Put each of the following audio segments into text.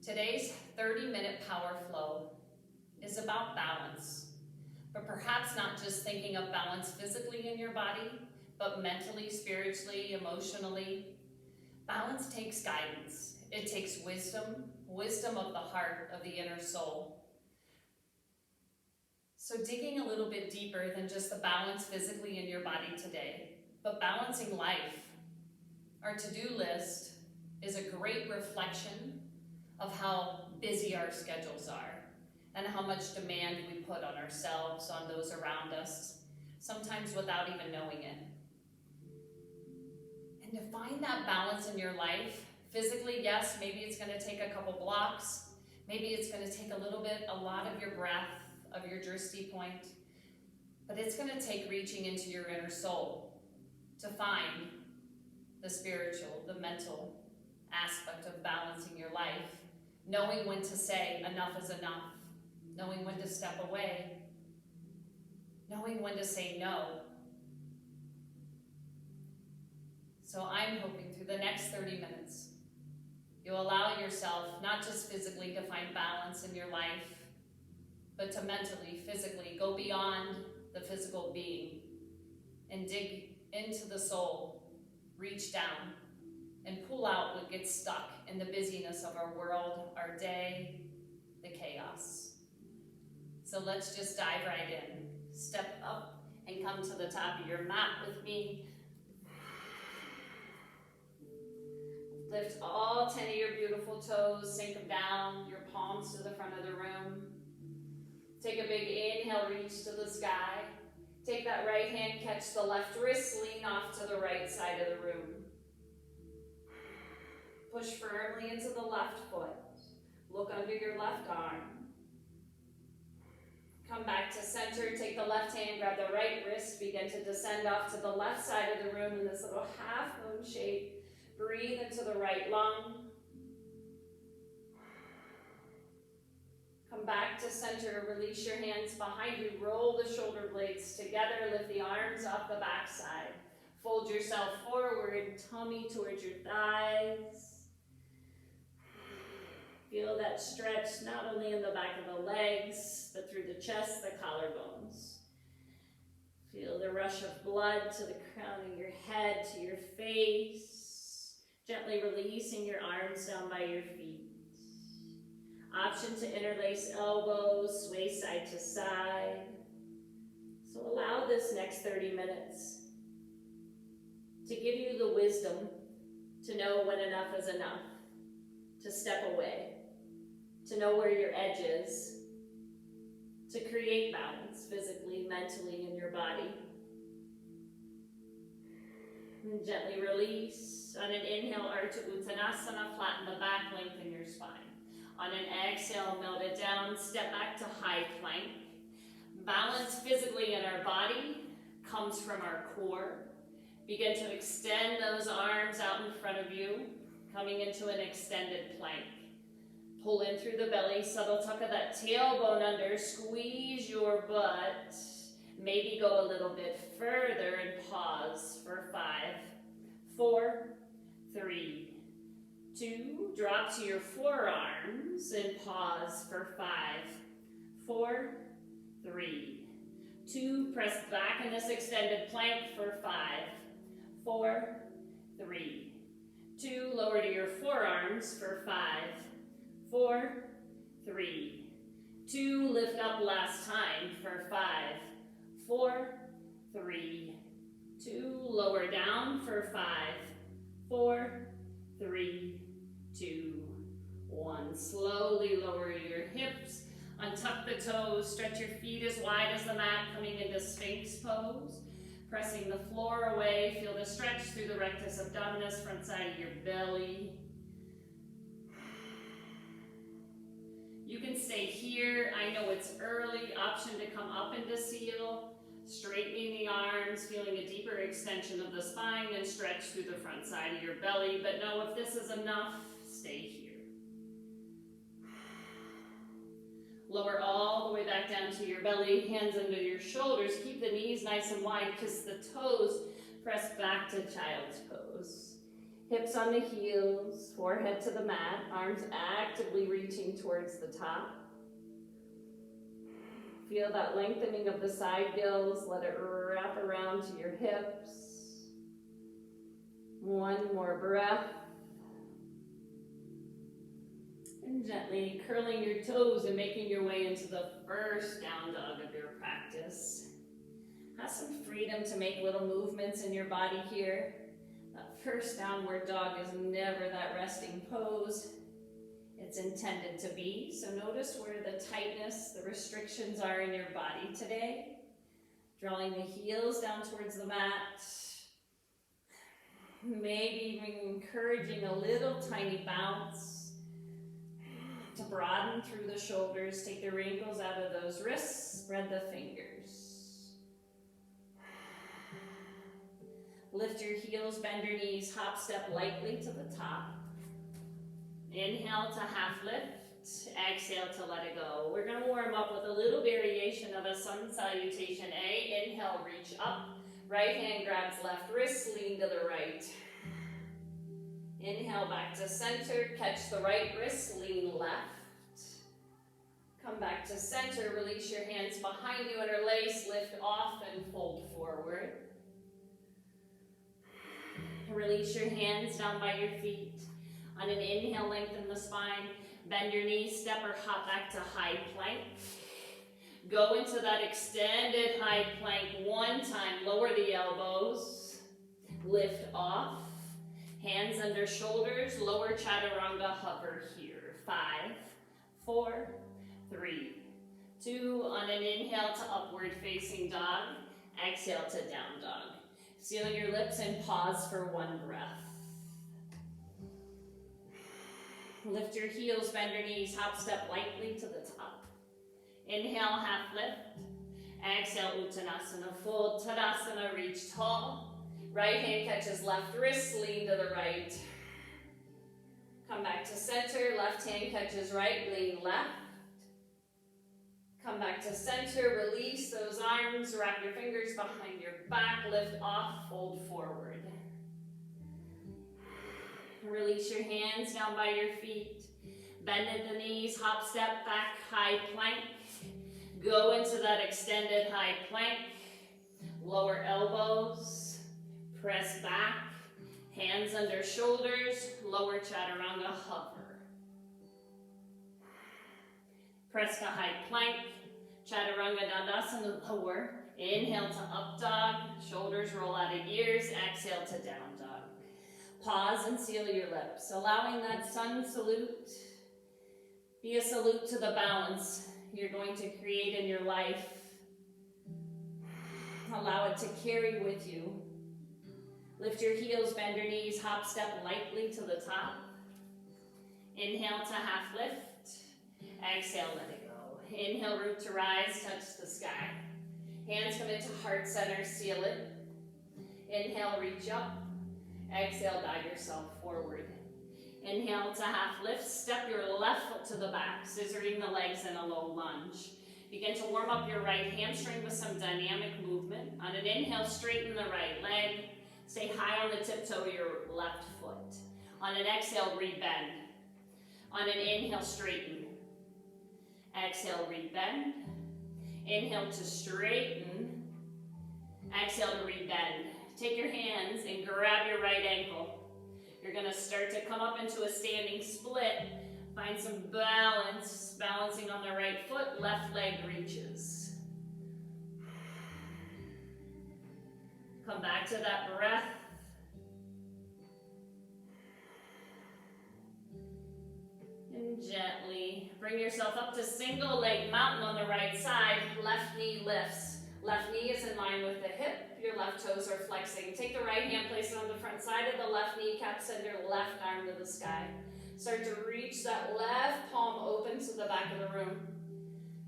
Today's 30-minute power flow is about balance, but perhaps not just thinking of balance physically in your body, but mentally, spiritually, emotionally. Balance takes guidance. It takes wisdom, wisdom of the heart, of the inner soul. So digging a little bit deeper than just the balance physically in your body today, but balancing life. Our to-do list is a great reflection of how busy our schedules are and how much demand we put on ourselves, on those around us, sometimes without even knowing it. And to find that balance in your life, physically, yes, maybe it's going to take a couple blocks, maybe it's going to take a lot of your breath, of your drishti point, but it's going to take reaching into your inner soul to find the spiritual, the mental aspect of balancing your life, knowing when to say enough is enough, knowing when to step away, knowing when to say no. So I'm hoping through the next 30 minutes, you'll allow yourself not just physically to find balance in your life, but to mentally, physically go beyond the physical being and dig into the soul, reach down, and pull out what gets stuck in the busyness of our world, our day, the chaos. So let's just dive right in. Step up and come to the top of your mat with me. Lift all 10 of your beautiful toes, sink them down, your palms to the front of the room. Take a big inhale, reach to the sky. Take that right hand, catch the left wrist, lean off to the right side of the room. Push firmly into the left foot. Look under your left arm. Come back to center, take the left hand, grab the right wrist, begin to descend off to the left side of the room in this little half moon shape. Breathe into the right lung. Come back to center, release your hands behind you, roll the shoulder blades together, lift the arms off the back side. Fold yourself forward, tummy towards your thighs. Feel that stretch not only in the back of the legs, but through the chest, the collarbones. Feel the rush of blood to the crown of your head, to your face. Gently releasing your arms down by your feet. Option to interlace elbows, sway side to side. So allow this next 30 minutes to give you the wisdom to know when enough is enough, to step away, to know where your edge is, to create balance physically, mentally in your body. And gently release. On an inhale, Ardha Uttanasana, flatten the back, lengthen your spine. On an exhale, melt it down, step back to high plank. Balance physically in our body comes from our core. Begin to extend those arms out in front of you, coming into an extended plank. Pull in through the belly, subtle tuck of that tailbone under, squeeze your butt. Maybe go a little bit further and pause for 5, 4, 3, 2, drop to your forearms and pause for 5, 4, 3, 2, press back in this extended plank for 5, 4, 3, 2, lower to your forearms for 5, 4, 3, 2, lift up last time for 5, 4, 3, 2, lower down for 5, 4, 3, 2, 1. Slowly lower your hips, untuck the toes, stretch your feet as wide as the mat, coming into Sphinx Pose. Pressing the floor away, feel the stretch through the rectus abdominis, front side of your belly. You can stay here. I know it's early. Option to come up into seal. Straightening the arms, feeling a deeper extension of the spine and stretch through the front side of your belly. But know if this is enough, stay here. Lower all the way back down to your belly, hands under your shoulders. Keep the knees nice and wide, kiss the toes, press back to child's pose. Hips on the heels, forehead to the mat, arms actively reaching towards the top. Feel that lengthening of the side gills. Let it wrap around to your hips. One more breath. And gently curling your toes and making your way into the first down dog of your practice. Have some freedom to make little movements in your body here. That first downward dog is never that resting pose. It's intended to be. So notice where the tightness, the restrictions are in your body today. Drawing the heels down towards the mat. Maybe even encouraging a little tiny bounce to broaden through the shoulders. Take the wrinkles out of those wrists. Spread the fingers. Lift your heels, bend your knees, hop step lightly to the top. Inhale to half lift, exhale to let it go. We're gonna warm up with a little variation of a sun salutation A. Inhale, reach up. Right hand grabs left wrist, lean to the right. Inhale back to center, catch the right wrist, lean left. Come back to center, release your hands behind you, interlace, lift off and fold forward. Release your hands down by your feet. On an inhale, lengthen the spine. Bend your knees, step or hop back to high plank. Go into that extended high plank one time. Lower the elbows. Lift off. Hands under shoulders. Lower chaturanga, hover here. 5, 4, 3, 2. On an inhale to upward facing dog. Exhale to down dog. Seal your lips and pause for one breath. Lift your heels, bend your knees, hop step lightly to the top. Inhale, half lift. Exhale, Uttanasana, fold. Tadasana, reach tall. Right hand catches left wrist, lean to the right. Come back to center, left hand catches right, lean left. Come back to center, release those arms, wrap your fingers behind your back, lift off, fold forward. Release your hands down by your feet. Bend at the knees, hop step back, high plank. Go into that extended high plank. Lower elbows, press back. Hands under shoulders, lower chaturanga, hover. Press to high plank, chaturanga dandasana, lower. Inhale to up dog, shoulders roll out of ears, exhale to down dog. Pause and seal your lips, allowing that sun salute be a salute to the balance you're going to create in your life. Allow it to carry with you. Lift your heels, bend your knees, hop step lightly to the top. Inhale to half lift. Exhale, let it go. Inhale, root to rise, touch the sky. Hands come into heart center, seal it. Inhale, reach up. Exhale, guide yourself forward. Inhale to half lift, step your left foot to the back, scissoring the legs in a low lunge. Begin to warm up your right hamstring with some dynamic movement. On an inhale, straighten the right leg. Stay high on the tiptoe of your left foot. On an exhale, rebend. On an inhale, straighten. Exhale, rebend. Inhale to straighten. Exhale to rebend. Take your hands and grab your right ankle. You're going to start to come up into a standing split. Find some balance, balancing on the right foot, left leg reaches. Come back to that breath. And gently bring yourself up to single leg mountain on the right side. Left knee lifts. Left knee is in line with the hip. Your left toes are flexing. Take the right hand, place it on the front side of the left kneecap, send your left arm to the sky. Start to reach that left palm open to the back of the room.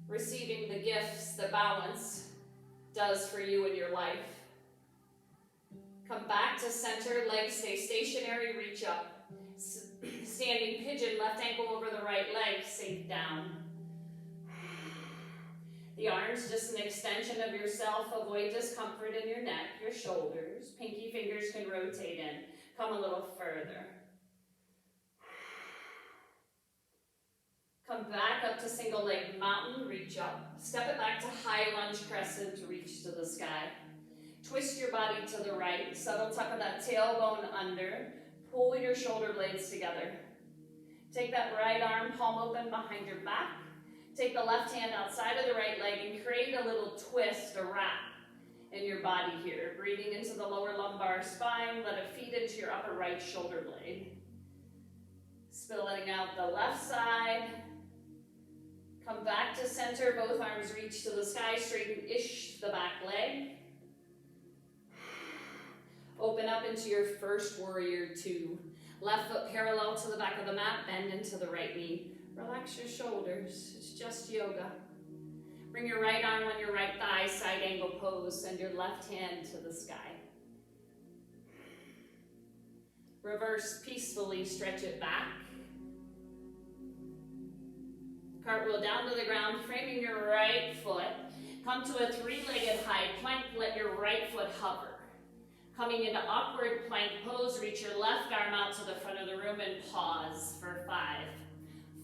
Receiving the gifts that balance does for you in your life. Come back to center, legs stay stationary, reach up. Standing pigeon, left ankle over the right leg, sink down. The arms, just an extension of yourself. Avoid discomfort in your neck, your shoulders. Pinky fingers can rotate in. Come a little further. Come back up to single leg mountain, reach up. Step it back to high lunge crescent to reach to the sky. Twist your body to the right, subtle tuck of that tailbone under. Pull your shoulder blades together. Take that right arm, palm open behind your back. Take the left hand outside of the right leg and create a little twist, a wrap in your body here. Breathing into the lower lumbar spine, let it feed into your upper right shoulder blade. Spilling out the left side. Come back to center, both arms reach to the sky, straighten-ish the back leg. Open up into your first warrior two. Left foot parallel to the back of the mat, bend into the right knee. Relax your shoulders, it's just yoga. Bring your right arm on your right thigh, side angle pose. Send your left hand to the sky. Reverse peacefully, stretch it back. Cartwheel down to the ground, framing your right foot. Come to a three-legged high plank, let your right foot hover. Coming into awkward plank pose, reach your left arm out to the front of the room and pause for 5,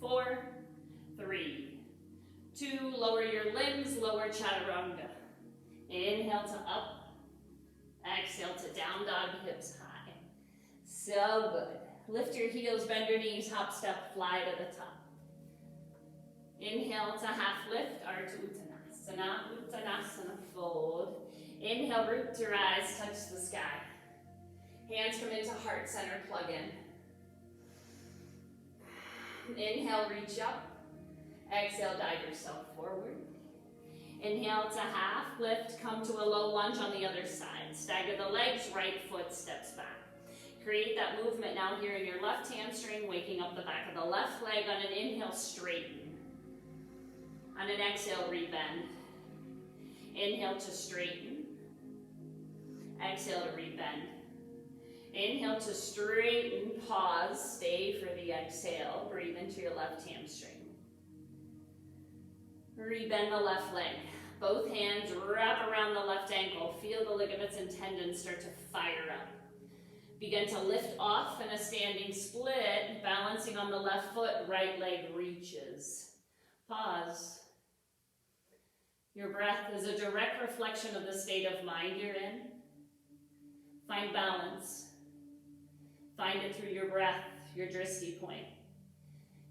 4, 3, 2, lower your limbs, lower chaturanga. Inhale to up, exhale to down dog, hips high. So good. Lift your heels, bend your knees, hop, step, fly to the top. Inhale to half lift, Ardha Uttanasana, Uttanasana fold. Inhale, root to rise, touch the sky. Hands come into heart center, plug in. Inhale, reach up. Exhale, dive yourself forward. Inhale to half lift, come to a low lunge on the other side. Stagger the legs, right foot steps back. Create that movement now here in your left hamstring, waking up the back of the left leg. On an inhale, straighten. On an exhale, rebend. Inhale to straighten. Exhale to rebend. Inhale to straighten, pause, stay for the exhale. Breathe into your left hamstring. Rebend the left leg. Both hands wrap around the left ankle. Feel the ligaments and tendons start to fire up. Begin to lift off in a standing split, balancing on the left foot, right leg reaches. Pause. Your breath is a direct reflection of the state of mind you're in. Find balance. Find it through your breath, your drishti point.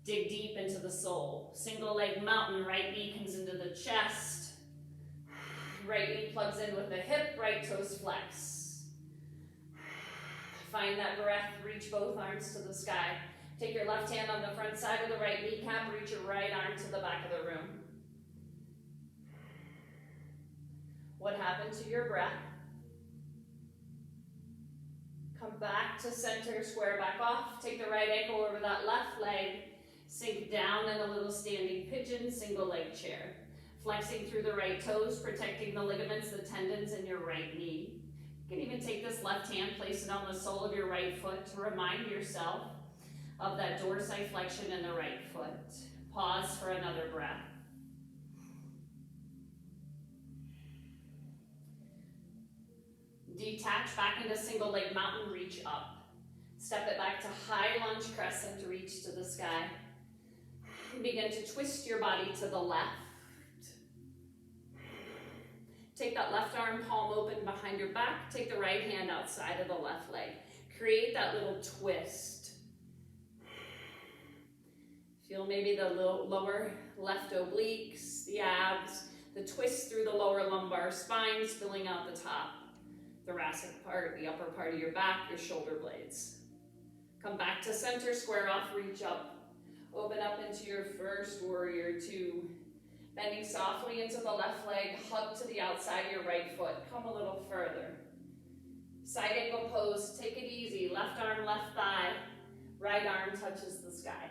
Dig deep into the soul. Single leg mountain, right knee comes into the chest. Right knee plugs in with the hip, right toes flex. Find that breath, reach both arms to the sky. Take your left hand on the front side of the right kneecap, reach your right arm to the back of the room. What happened to your breath? Come back to center, square back off. Take the right ankle over that left leg. Sink down in a little standing pigeon, single leg chair. Flexing through the right toes, protecting the ligaments, the tendons in your right knee. You can even take this left hand, place it on the sole of your right foot to remind yourself of that dorsiflexion in the right foot. Pause for another breath. Detach back into single leg mountain, reach up. Step it back to high lunge crescent, reach to the sky. Begin to twist your body to the left. Take that left arm, palm open behind your back. Take the right hand outside of the left leg. Create that little twist. Feel maybe the lower left obliques, the abs, the twist through the lower lumbar spine, spilling out the top. Thoracic part, the upper part of your back, your shoulder blades. Come back to center, square off, reach up. Open up into your first warrior two. Bending softly into the left leg, hug to the outside of your right foot. Come a little further. Side angle pose, take it easy. Left arm, left thigh. Right arm touches the sky.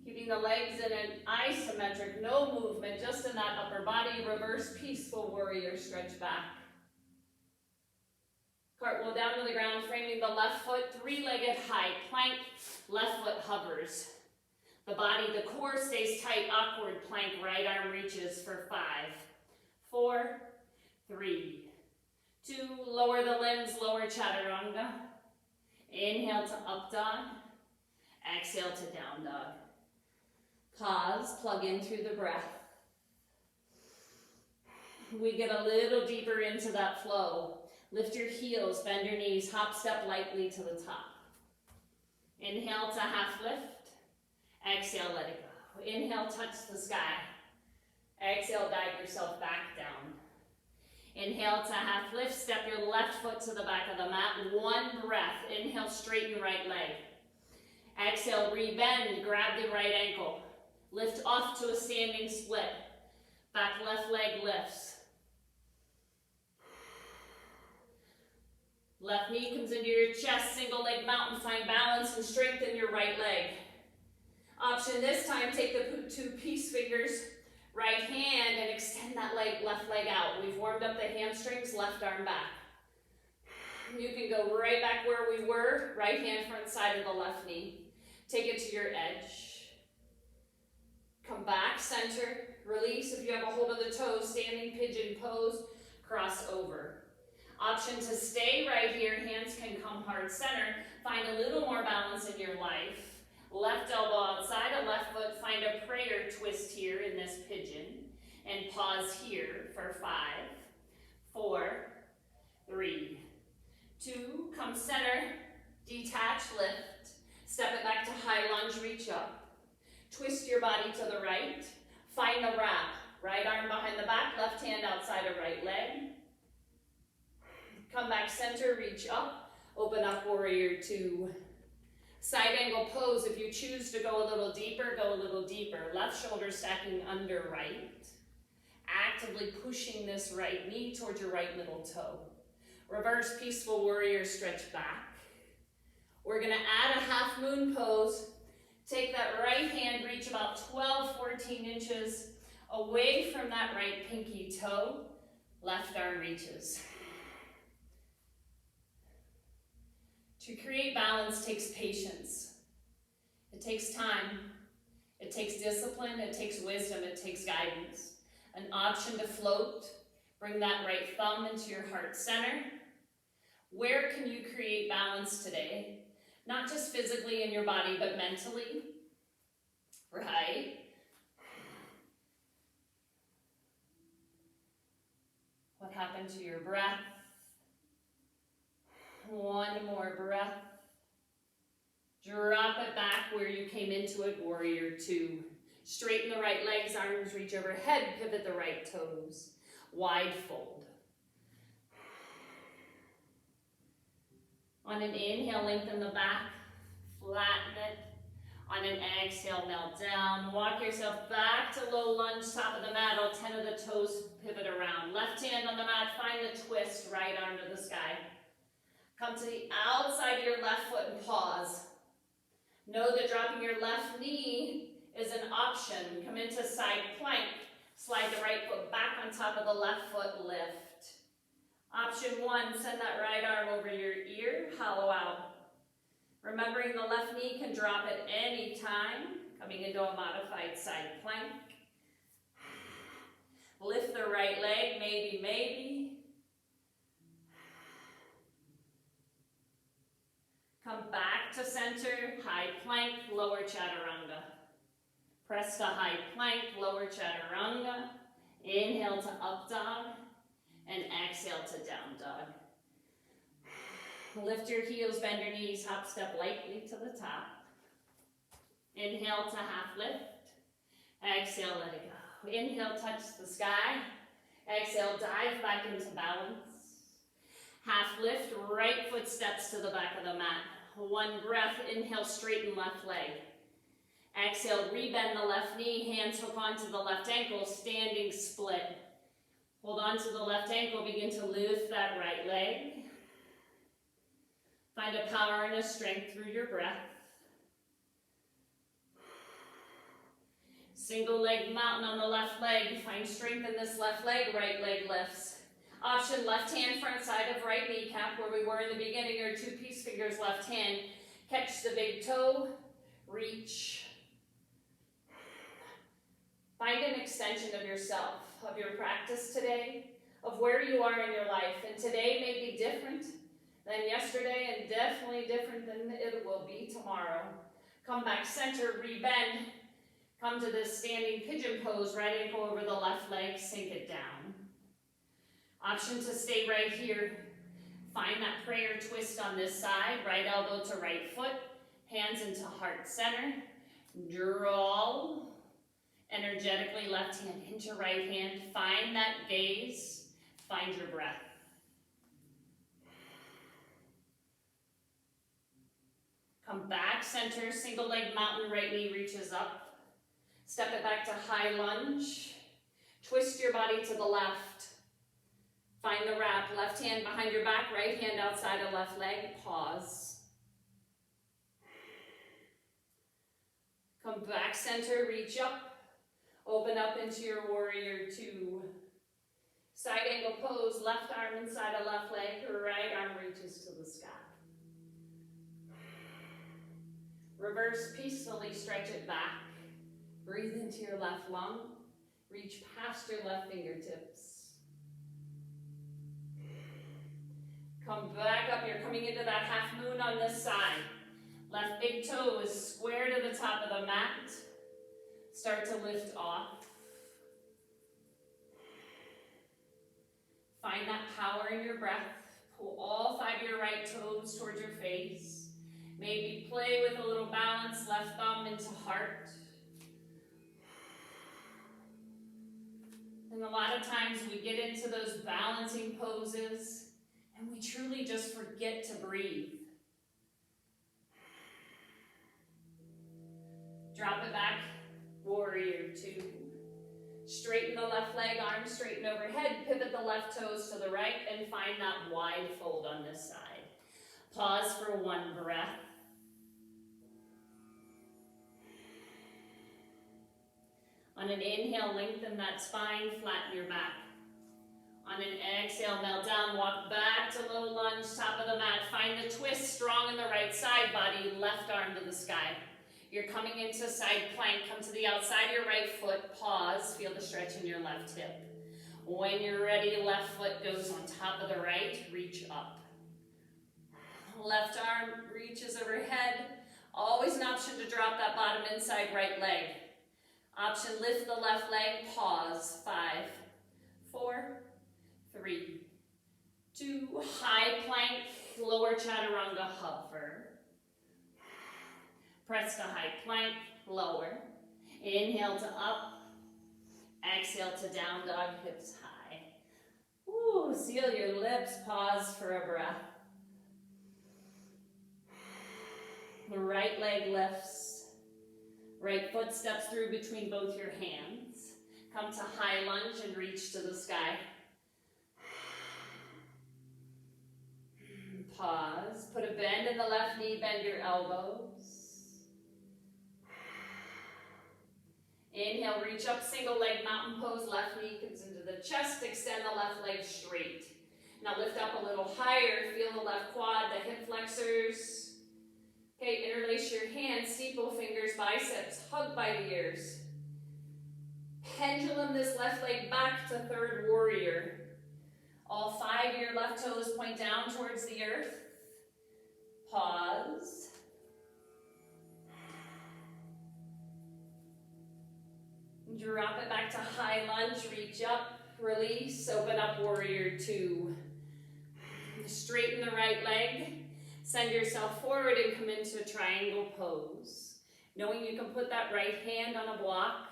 Keeping the legs in an isometric, no movement, just in that upper body. Reverse peaceful warrior, stretch back. Cartwheel down to the ground, framing the left foot, three-legged high plank, left foot hovers. The body, the core stays tight, awkward plank, right arm reaches for 5, 4, 3, 2, lower the limbs, lower chaturanga. Inhale to up dog. Exhale to down dog. Pause, plug in through the breath. We get a little deeper into that flow. Lift your heels, bend your knees, hop step lightly to the top. Inhale to half lift. Exhale, let it go. Inhale, touch the sky. Exhale, dive yourself back down. Inhale to half lift, step your left foot to the back of the mat. One breath. Inhale, straighten your right leg. Exhale, rebend, grab the right ankle. Lift off to a standing split. Back left leg lifts. Left knee comes into your chest, single leg mountain, find balance and strengthen your right leg. Option this time, take the two peace fingers, right hand, and extend that left leg out. We've warmed up the hamstrings, left arm back. You can go right back where we were, right hand front side of the left knee. Take it to your edge. Come back, center, release. If you have a hold of the toes, standing pigeon pose, cross over. Option to stay right here, hands can come heart center. Find a little more balance in your life. Left elbow outside of left foot, find a prayer twist here in this pigeon. And pause here for 5, 4, 3, 2, come center, detach, lift. Step it back to high lunge, reach up. Twist your body to the right. Find a wrap. Right arm behind the back, left hand outside of right leg. Come back center, reach up, open up warrior 2. Side angle pose, if you choose to go a little deeper, go a little deeper. Left shoulder stacking under right. Actively pushing this right knee towards your right middle toe. Reverse peaceful warrior, stretch back. We're gonna add a half moon pose. Take that right hand, reach about 12, 14 inches away from that right pinky toe. Left arm reaches. To create balance takes patience. It takes time. It takes discipline. It takes wisdom. It takes guidance. An option to float. Bring that right thumb into your heart center. Where can you create balance today? Not just physically in your body, but mentally. Right? What happened to your breath? One more breath. Drop it back where you came into it, warrior 2. Straighten the right legs, arms reach overhead, pivot the right toes. Wide fold. On an inhale, lengthen the back, flatten it. On an exhale, melt down. Walk yourself back to low lunge, top of the mat. All 10 of the toes pivot around. Left hand on the mat, find the twist, right arm to the sky. Come to the outside of your left foot and pause. Know that dropping your left knee is an option. Come into side plank. Slide the right foot back on top of the left foot, lift. Option 1, send that right arm over your ear, hollow out. Remembering the left knee can drop at any time. Coming into a modified side plank. Lift the right leg, maybe. Come back to center, high plank, lower chaturanga. Press to high plank, lower chaturanga. Inhale to up dog, and exhale to down dog. Lift your heels, bend your knees, hop step lightly to the top. Inhale to half lift. Exhale, let it go. Inhale, touch the sky. Exhale, dive back into balance. Half lift, right foot steps to the back of the mat. One breath, inhale, straighten left leg. Exhale, rebend the left knee, hands hook onto the left ankle, standing split. Hold on to the left ankle, begin to lift that right leg. Find a power and a strength through your breath. Single leg mountain on the left leg. Find strength in this left leg, right leg lifts. Option left hand front side of right kneecap where we were in the beginning, or two peace fingers left hand. Catch the big toe, reach. Find an extension of yourself, of your practice today, of where you are in your life. And today may be different. than yesterday and definitely different than it will be tomorrow. Come back center, rebend. Come to this standing pigeon pose, right ankle over the left leg, sink it down. Option to stay right here. Find that prayer twist on this side, right elbow to right foot, hands into heart center. Draw energetically left hand into right hand. Find that gaze, find your breath. Come back center, single leg mountain, right knee reaches up. Step it back to high lunge. Twist your body to the left. Find the wrap, left hand behind your back, right hand outside of left leg, pause. Come back center, reach up, open up into your warrior two. Side angle pose, left arm inside of left leg, right arm reaches to the sky. Reverse peacefully, stretch it back. Breathe into your left lung, reach past your left fingertips. Come back up, you're coming into that half moon on this side. Left big toe is square to the top of the mat. Start to lift off. Find that power in your breath. Pull all 5 of your right toes towards your face. Maybe play with a little balance, left thumb into heart. And a lot of times we get into those balancing poses and we truly just forget to breathe. Drop it back, warrior two. Straighten the left leg, arms straighten overhead, pivot the left toes to the right, and find that wide fold on this side. Pause for one breath. On an inhale, lengthen that spine, flatten your back. On an exhale, melt down, walk back to low lunge, top of the mat. Find the twist, strong in the right side body, left arm to the sky. You're coming into side plank, come to the outside of your right foot, pause, feel the stretch in your left hip. When you're ready, left foot goes on top of the right, reach up. Left arm reaches overhead. Always an option to drop that bottom inside right leg. Option, lift the left leg, pause, 5, 4, 3, 2, high plank, lower chaturanga, hover. Press to high plank, lower. Inhale to up. Exhale to down dog, hips high. Ooh, seal your lips, pause for a breath. The right leg lifts. Right foot steps through between both your hands. Come to high lunge and reach to the sky. Pause. Put a bend in the left knee, bend your elbows. Inhale, reach up, single leg mountain pose, left knee comes into the chest, extend the left leg straight. Now lift up a little higher, feel the left quad, the hip flexors. Okay, interlace your hands, steeple fingers, biceps, hug by the ears. Pendulum this left leg back to third warrior. All 5 of your left toes point down towards the earth. Pause. Drop it back to high lunge, reach up, release, open up warrior two. Straighten the right leg, send yourself forward and come into a triangle pose. Knowing you can put that right hand on a block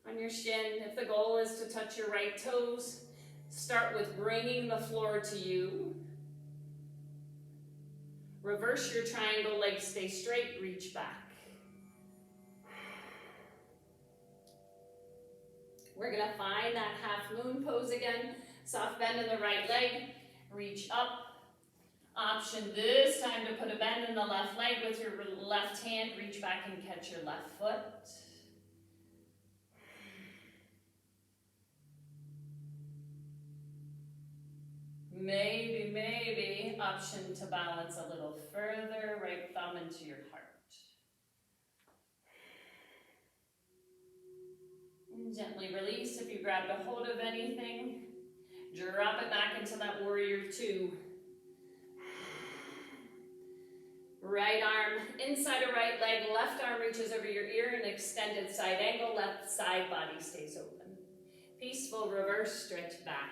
on your shin. If the goal is to touch your right toes, start with bringing the floor to you. Reverse your triangle, legs stay straight, reach back. We're gonna find that half moon pose again. Soft bend in the right leg, reach up. Option this time to put a bend in the left leg with your left hand, reach back and catch your left foot. Maybe option to balance a little further, right thumb into your heart. And gently release if you grabbed a hold of anything. Drop it back into that warrior two. Right arm inside of right leg, left arm reaches over your ear, and extended side angle, left side body stays open. Peaceful reverse stretch back.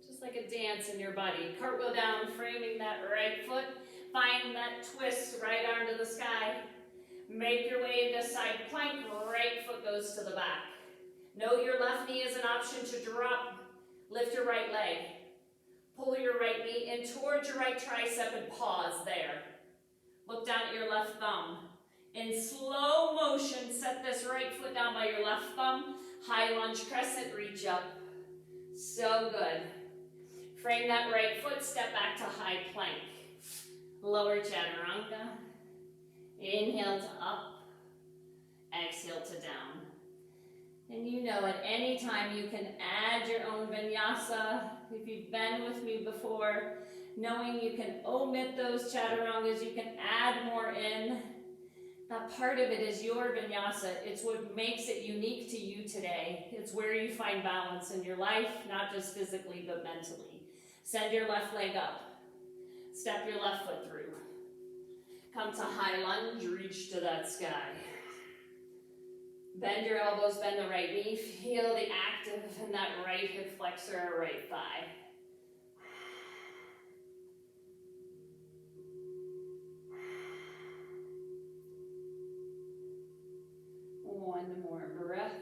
Just like a dance in your body. Cartwheel down, framing that right foot. Find that twist, right arm to the sky. Make your way into side plank, right foot goes to the back. Note your left knee is an option to drop. Lift your right leg. Pull your right knee in towards your right tricep and pause there. Look down at your left thumb. In slow motion, set this right foot down by your left thumb. High lunge crescent, reach up. So good. Frame that right foot, step back to high plank. Lower chaturanga. Inhale to up. Exhale to down. And you know at any time you can add your own vinyasa. If you've been with me before, knowing you can omit those chaturangas, you can add more in. That part of it is your vinyasa. It's what makes it unique to you today. It's where you find balance in your life, not just physically, but mentally. Send your left leg up. Step your left foot through. Come to high lunge, reach to that sky. Bend your elbows, bend the right knee. Feel the active in that right hip flexor or right thigh. One more breath.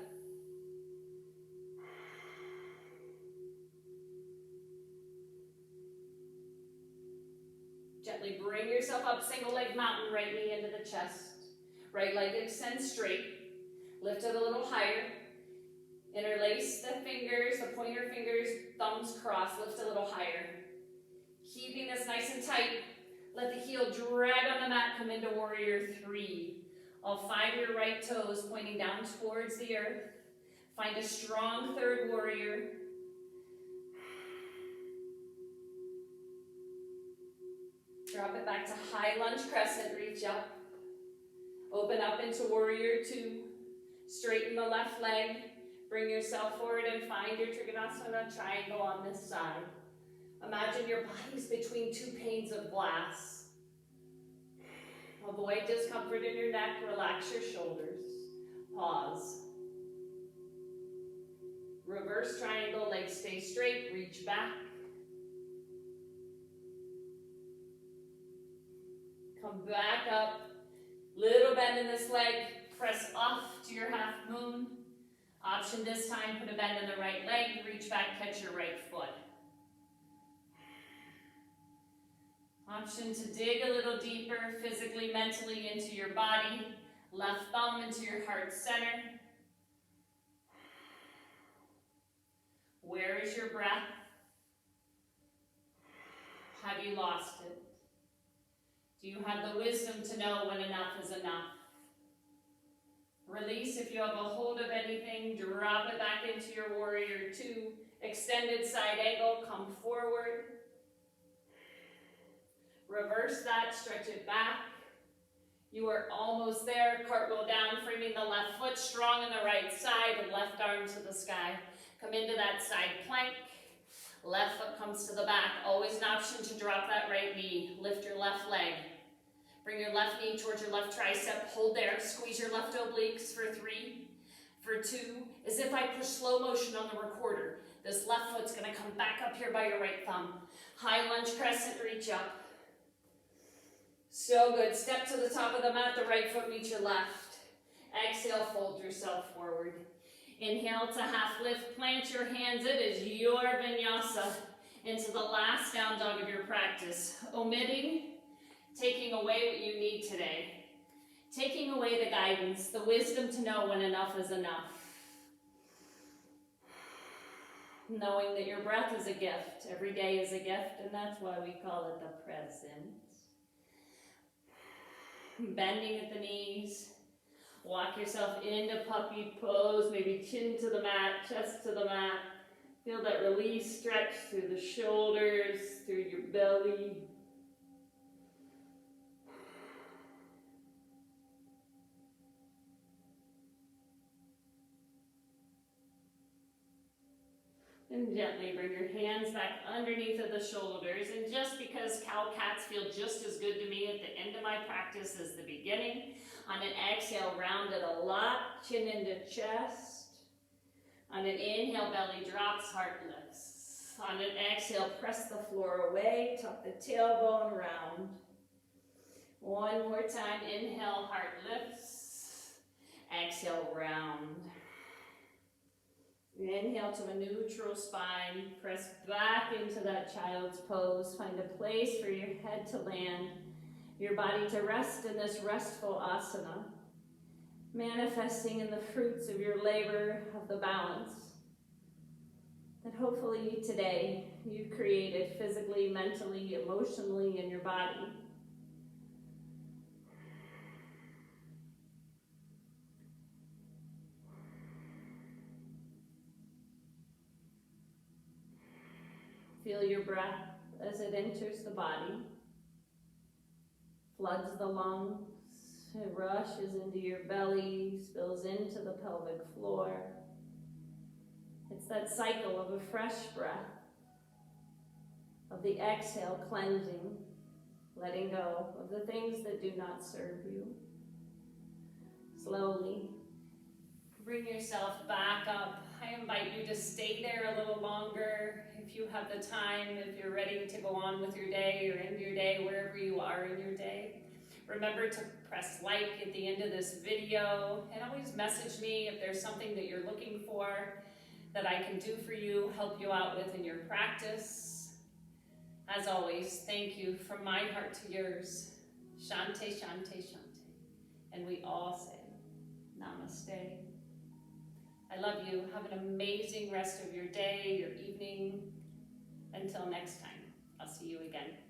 Gently bring yourself up, single leg mountain, right knee into the chest. Right leg extends straight. Lift it a little higher. Interlace the fingers, the pointer fingers, thumbs cross, lift a little higher. Keeping this nice and tight. Let the heel drag on the mat, come into warrior three. I'll find your right toes pointing down towards the earth. Find a strong third warrior. Drop it back to high lunge crescent, reach up. Open up into warrior two. Straighten the left leg. Bring yourself forward and find your Trikonasana triangle on this side. Imagine your body's between two panes of glass. Avoid discomfort in your neck, relax your shoulders. Pause. Reverse triangle, legs stay straight, reach back. Come back up. Little bend in this leg, press off to your half moon. Option this time, put a bend in the right leg, reach back, catch your right foot. Option to dig a little deeper, physically, mentally into your body. Left thumb into your heart center. Where is your breath? Have you lost it? Do you have the wisdom to know when enough is enough? Release if you have a hold of anything, drop it back into your warrior two. Extended side angle, come forward. Reverse that, stretch it back. You are almost there. Cartwheel down, framing the left foot, strong on the right side, left arm to the sky. Come into that side plank. Left foot comes to the back. Always an option to drop that right knee. Lift your left leg. Bring your left knee towards your left tricep. Hold there. Squeeze your left obliques for three. For two. As if I push slow motion on the recorder. This left foot's going to come back up here by your right thumb. High lunge crescent, reach up. So good. Step to the top of the mat. The right foot meets your left. Exhale, fold yourself forward. Inhale to half lift. Plant your hands. It is your vinyasa into the last down dog of your practice. Omitting, taking away what you need today. Taking away the guidance, the wisdom to know when enough is enough. Knowing that your breath is a gift. Every day is a gift, and that's why we call it the present. Bending at the knees. Walk yourself into puppy pose, maybe chin to the mat, chest to the mat. Feel that release, stretch through the shoulders, through your belly. And gently bring your hands back underneath of the shoulders. And just because cow-cats feel just as good to me at the end of my practice as the beginning, on an exhale, round it a lot, chin into chest. On an inhale, belly drops, heart lifts. On an exhale, press the floor away, tuck the tailbone round. One more time, inhale, heart lifts. Exhale, round. Inhale to a neutral spine, press back into that child's pose. Find a place for your head to land, your body to rest in this restful asana, manifesting in the fruits of your labor of the balance that hopefully today you created physically, mentally, emotionally in your body. Feel your breath as it enters the body, floods the lungs, it rushes into your belly, spills into the pelvic floor. It's that cycle of a fresh breath, of the exhale cleansing, letting go of the things that do not serve you. Slowly bring yourself back up. I invite you to stay there a little longer if you have the time, if you're ready to go on with your day or end your day, wherever you are in your day. Remember to press like at the end of this video, and always message me if there's something that you're looking for that I can do for you, help you out with in your practice. As always, thank you from my heart to yours. Shante, Shante, Shante. And we all say namaste. I love you. Have an amazing rest of your day, your evening. Until next time, I'll see you again.